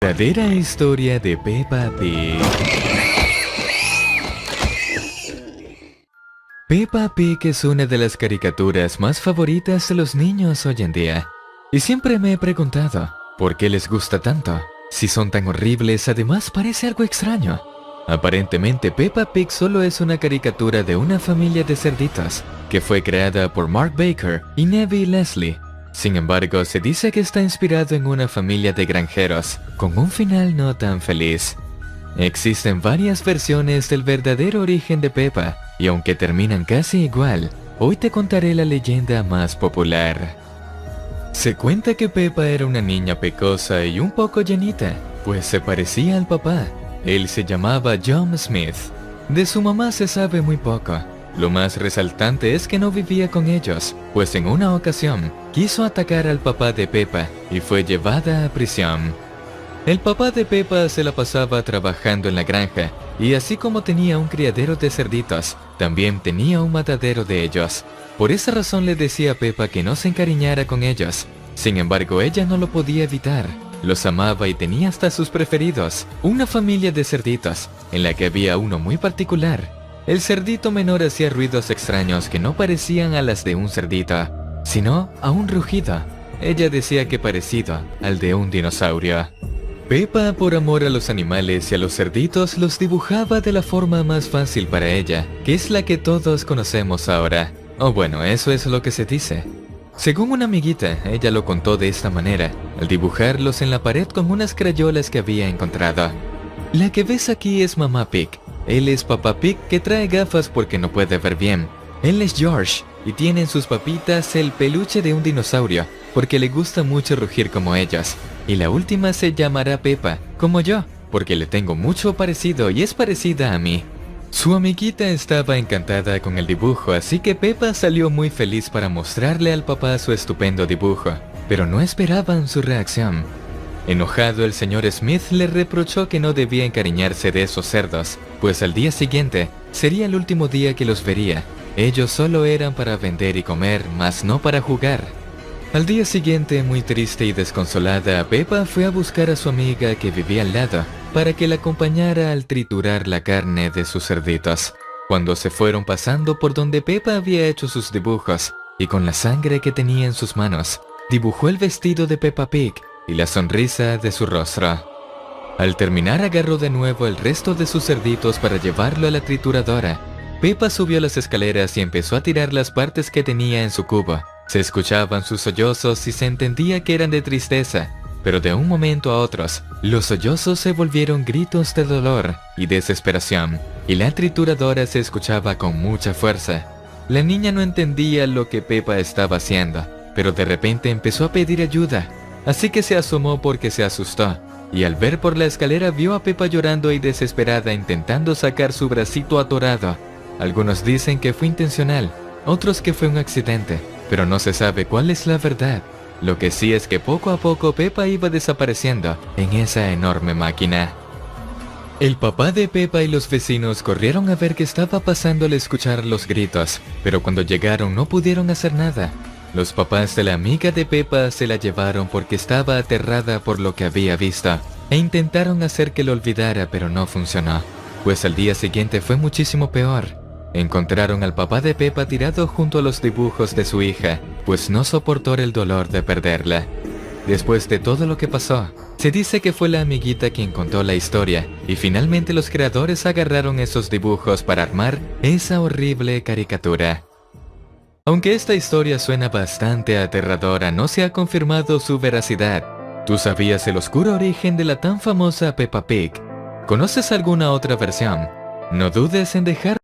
Verdadera historia de Peppa Pig. Peppa Pig es una de las caricaturas más favoritas de los niños hoy en día. Y siempre me he preguntado, ¿por qué les gusta tanto? Si son tan horribles, además parece algo extraño. Aparentemente Peppa Pig solo es una caricatura de una familia de cerditos, que fue creada por Mark Baker y Neville Leslie. Sin embargo, se dice que está inspirado en una familia de granjeros, con un final no tan feliz. Existen varias versiones del verdadero origen de Peppa, y aunque terminan casi igual, hoy te contaré la leyenda más popular. Se cuenta que Peppa era una niña pecosa y un poco llenita, pues se parecía al papá. Él se llamaba John Smith. De su mamá se sabe muy poco. Lo más resaltante es que no vivía con ellos, pues en una ocasión quiso atacar al papá de Peppa y fue llevada a prisión. El papá de Peppa se la pasaba trabajando en la granja, y así como tenía un criadero de cerditos, también tenía un matadero de ellos. Por esa razón le decía a Peppa que no se encariñara con ellos. Sin embargo, ella no lo podía evitar. Los amaba y tenía hasta sus preferidos, una familia de cerditos, en la que había uno muy particular. El cerdito menor hacía ruidos extraños que no parecían a las de un cerdito, sino a un rugido. Ella decía que parecido al de un dinosaurio. Peppa, por amor a los animales y a los cerditos, los dibujaba de la forma más fácil para ella, que es la que todos conocemos ahora. O bueno, eso es lo que se dice. Según una amiguita, ella lo contó de esta manera, al dibujarlos en la pared con unas crayolas que había encontrado. La que ves aquí es Mamá Pig. Él es Papá Pig, que trae gafas porque no puede ver bien. Él es George, y tiene en sus papitas el peluche de un dinosaurio, porque le gusta mucho rugir como ellos. Y la última se llamará Peppa, como yo, porque le tengo mucho parecido y es parecida a mí. Su amiguita estaba encantada con el dibujo, así que Peppa salió muy feliz para mostrarle al papá su estupendo dibujo, pero no esperaban su reacción. Enojado, el señor Smith le reprochó que no debía encariñarse de esos cerdos, pues al día siguiente sería el último día que los vería. Ellos solo eran para vender y comer, mas no para jugar. Al día siguiente, muy triste y desconsolada, Peppa fue a buscar a su amiga que vivía al lado, para que la acompañara al triturar la carne de sus cerditos. Cuando se fueron pasando por donde Peppa había hecho sus dibujos, y con la sangre que tenía en sus manos, dibujó el vestido de Peppa Pig y la sonrisa de su rostro. Al terminar, agarró de nuevo el resto de sus cerditos para llevarlo a la trituradora. Peppa subió las escaleras y empezó a tirar las partes que tenía en su cubo. Se escuchaban sus sollozos y se entendía que eran de tristeza, pero de un momento a otro, los sollozos se volvieron gritos de dolor y desesperación, y la trituradora se escuchaba con mucha fuerza. La niña no entendía lo que Peppa estaba haciendo, pero de repente empezó a pedir ayuda. Así que se asomó porque se asustó, y al ver por la escalera vio a Peppa llorando y desesperada intentando sacar su bracito atorado. Algunos dicen que fue intencional, otros que fue un accidente, pero no se sabe cuál es la verdad. Lo que sí es que poco a poco Peppa iba desapareciendo en esa enorme máquina. El papá de Peppa y los vecinos corrieron a ver qué estaba pasando al escuchar los gritos, pero cuando llegaron no pudieron hacer nada. Los papás de la amiga de Peppa se la llevaron porque estaba aterrada por lo que había visto, e intentaron hacer que lo olvidara, pero no funcionó, pues al día siguiente fue muchísimo peor. Encontraron al papá de Peppa tirado junto a los dibujos de su hija, pues no soportó el dolor de perderla. Después de todo lo que pasó, se dice que fue la amiguita quien contó la historia, y finalmente los creadores agarraron esos dibujos para armar esa horrible caricatura. Aunque esta historia suena bastante aterradora, no se ha confirmado su veracidad. ¿Tú sabías el oscuro origen de la tan famosa Peppa Pig? ¿Conoces alguna otra versión? No dudes en dejar